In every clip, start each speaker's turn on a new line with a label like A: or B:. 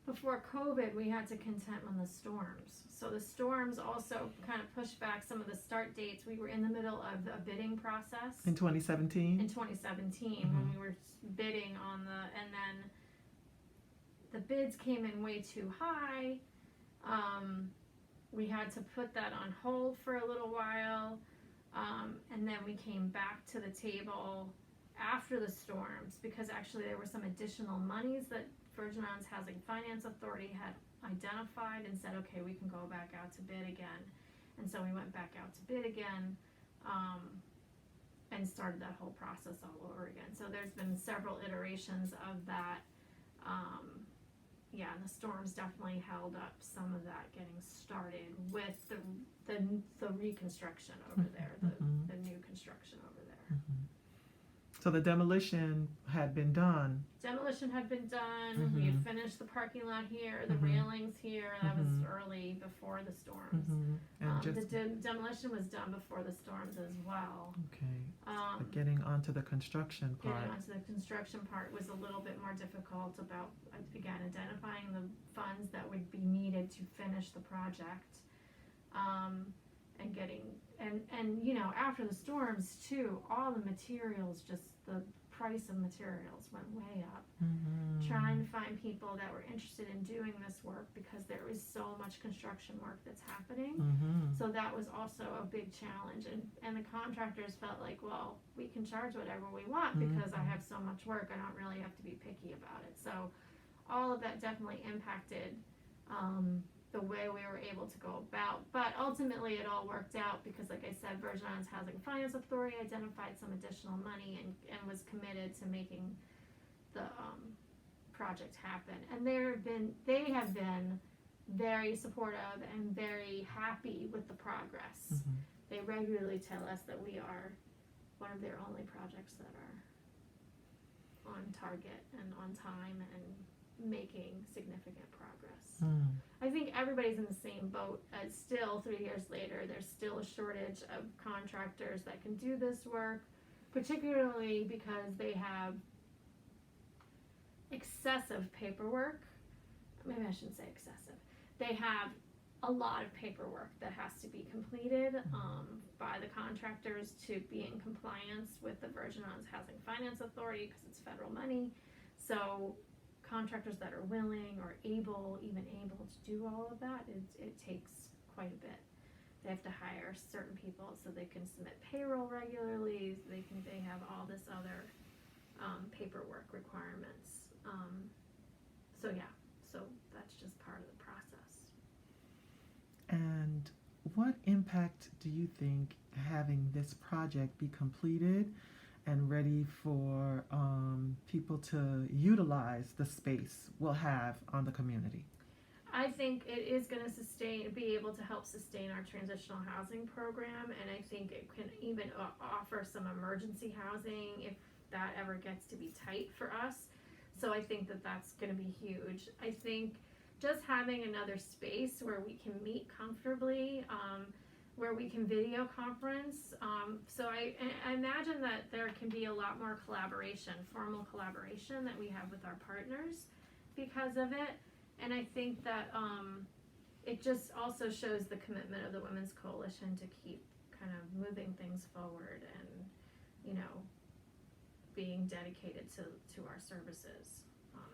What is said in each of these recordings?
A: before COVID, we had to contend on the storms. So the storms also kind of pushed back some of the start dates. We were in the middle of a bidding process
B: In 2017?
A: in 2017 when we were bidding on and then the bids came in way too high. We had to put that on hold for a little while, and then we came back to the table after the storms because actually there were some additional monies that Virgin Islands Housing Finance Authority had identified and said, okay, we can go back out to bid again. And so we went back out to bid again, and started that whole process all over again. So there's been several iterations of that. Yeah, and the storms definitely held up some of that getting started with the reconstruction over there, the new construction over there.
B: So the demolition had been done.
A: Demolition had been done. We had finished the parking lot here, the railings here. That was early before the storms. And the demolition was done before the storms as well.
B: Okay. But getting onto the construction part.
A: Getting onto the construction part was a little bit more difficult about, again, identifying the funds that would be needed to finish the project. And getting, and you know, after the storms too, all the materials, just the price of materials went way up. Trying to find people that were interested in doing this work because there is so much construction work that's happening. So that was also a big challenge, and the contractors felt like, well, we can charge whatever we want because I have so much work, I don't really have to be picky about it. So all of that definitely impacted the way we were able to go about, but ultimately it all worked out because, like I said, Virgin Islands Housing Finance Authority identified some additional money and was committed to making the project happen. And they have been very supportive and very happy with the progress. They regularly tell us that we are one of their only projects that are on target and on time and making significant progress. I think everybody's in the same boat. Still, 3 years later, there's still a shortage of contractors that can do this work, particularly because they have excessive paperwork. Maybe I shouldn't say excessive. They have a lot of paperwork that has to be completed by the contractors to be in compliance with the Virgin Islands Housing Finance Authority because it's federal money. So contractors that are willing or even able to do all of that, it takes quite a bit. They have to hire certain people so they can submit payroll regularly. They have all this other paperwork requirements. So that's just part of the process.
B: And what impact do you think having this project be completed and ready for people to utilize the space will have on the community?
A: I think it is going to be able to help sustain our transitional housing program, and I think it can even offer some emergency housing if that ever gets to be tight for us. So I think that's going to be huge. I think just having another space where we can meet comfortably, where we can video conference. So I imagine that there can be a lot more collaboration, formal collaboration that we have with our partners because of it. And I think that it just also shows the commitment of the Women's Coalition to keep kind of moving things forward and, you know, being dedicated to our services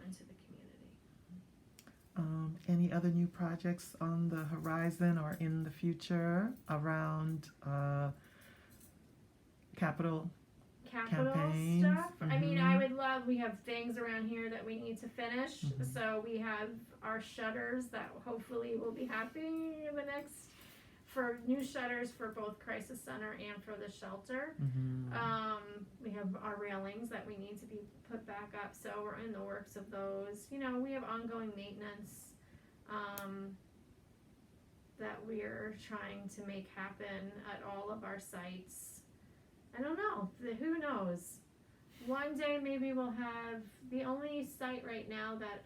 A: and to the community.
B: Any other new projects on the horizon or in the future around capital campaigns?
A: Stuff? I mean, I would love, we have things around here that we need to finish. So we have our shutters that hopefully will be happening in the next, for new shutters for both Crisis Center and for the shelter. We have our railings that we need to be put back up, so we're in the works of those. You know, we have ongoing maintenance that we're trying to make happen at all of our sites. I don't know, who knows? One day maybe we'll have, the only site right now that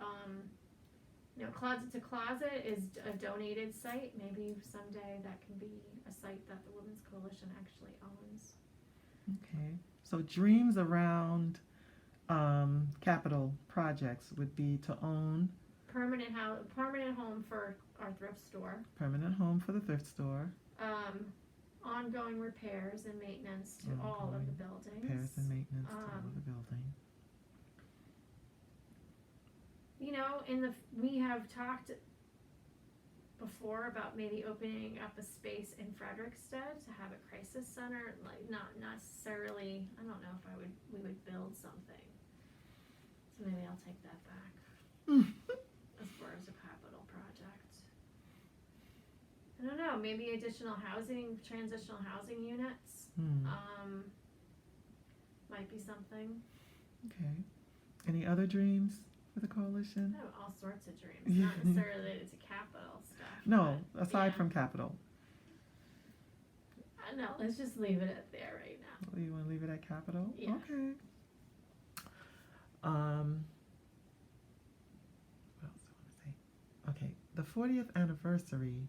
A: you know, Closet to Closet is a donated site. Maybe someday that can be a site that the Women's Coalition actually owns.
B: Okay, so dreams around capital projects would be to own
A: permanent home for our thrift store.
B: Permanent home for the thrift store.
A: Ongoing repairs and maintenance to all of the buildings.
B: Repairs and maintenance to all of the building.
A: You know, we have talked before about maybe opening up a space in Frederickstead to have a crisis center, like not necessarily, I don't know if we would build something. So maybe I'll take that back as far as a capital project. I don't know, maybe additional housing, transitional housing units, might be something.
B: Okay. Any other dreams for the coalition?
A: I have all sorts of dreams, not necessarily related to capital stuff.
B: No, aside from capital.
A: No, let's just leave it at there right now.
B: You want to leave it at capital?
A: Yeah.
B: Okay. What else do I want to say? Okay, the 40th anniversary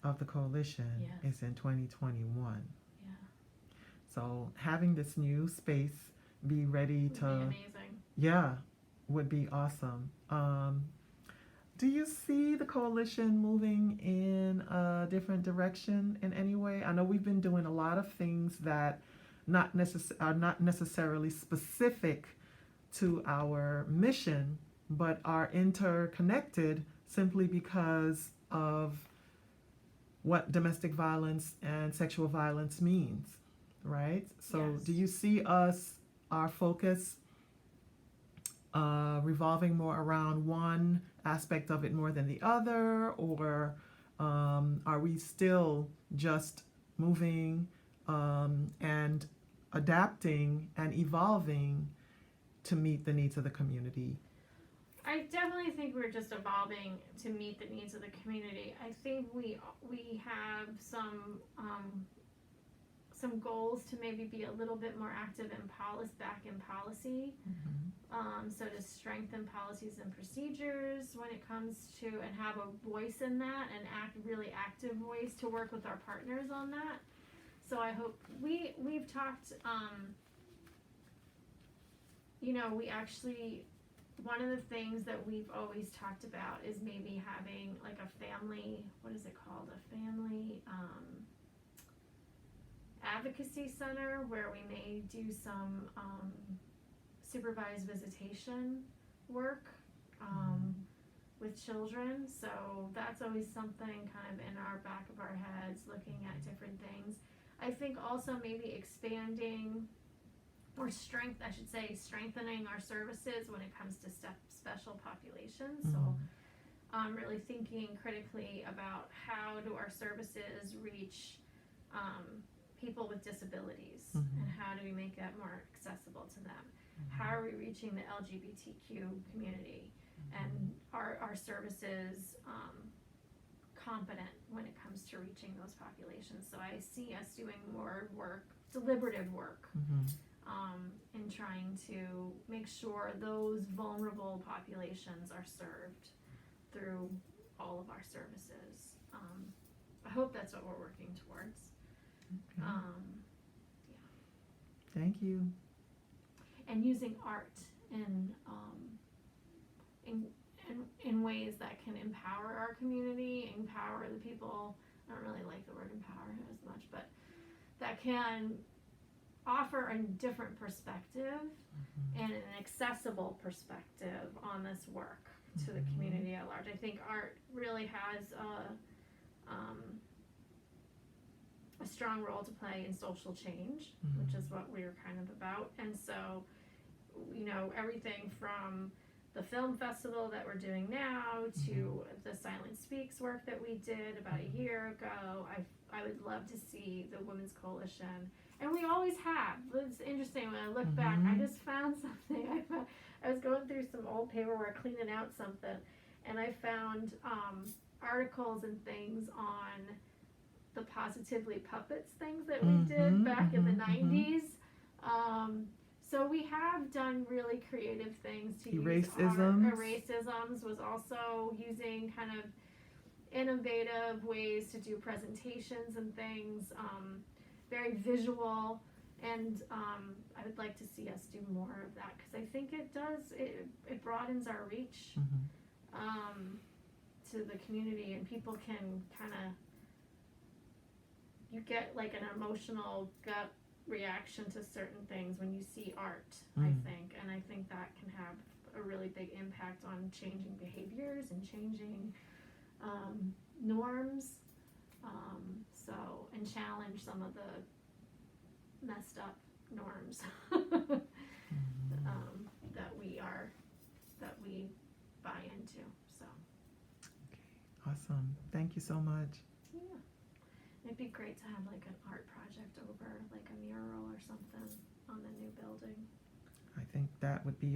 B: of the coalition is in 2021.
A: Yeah.
B: So having this new space be ready to...
A: Would be amazing.
B: Yeah, would be awesome. Do you see the coalition moving in a different direction in any way? I know we've been doing a lot of things that are not necessarily specific to our mission, but are interconnected simply because of what domestic violence and sexual violence means, right? So do you see our focus revolving more around one aspect of it more than the other, or are we still just moving and adapting and evolving to meet the needs of the community?
A: I definitely think we're just evolving to meet the needs of the community. I think we have some goals to maybe be a little bit more active in policy. So to strengthen policies and procedures when it comes to, and have a voice in that, and really active voice to work with our partners on that. So I hope we've talked, we actually, one of the things that we've always talked about is maybe having like a family, what is it called? A family advocacy center where we may do some supervised visitation work with children. So that's always something kind of in our back of our heads, looking at different things. I think also maybe expanding or strengthening our services when it comes to special populations. So really thinking critically about how do our services reach people with disabilities, and how do we make that more accessible to them? How are we reaching the LGBTQ community? And are our services competent when it comes to reaching those populations? So I see us doing more work, deliberative work, in trying to make sure those vulnerable populations are served through all of our services. I hope that's what we're working towards.
B: Thank you.
A: And using art in ways that can empower our community, empower the people. I don't really like the word empower as much, but that can offer a different perspective and an accessible perspective on this work to the community at large. I think art really has a strong role to play in social change, which is what we're kind of about. And so, everything from the film festival that we're doing now to the Silent Speaks work that we did about a year ago, I would love to see the Women's Coalition. And we always have. It's interesting when I look back, I just found something. I was going through some old paperwork, cleaning out something, and I found articles and things on the Positively Puppets things that we did back in the 90s. So we have done really creative things to use art. Eraseisms was also using kind of innovative ways to do presentations and things, very visual, and I would like to see us do more of that, because I think it broadens our reach to the community, and people can you get like an emotional gut reaction to certain things when you see art, I think, and I think that can have a really big impact on changing behaviors and changing norms, and challenge some of the messed up norms that we buy into. So
B: Awesome. Thank you so much.
A: yeah, it'd be great to have like an art project over, like a mural or something on the new building.
B: I think that would be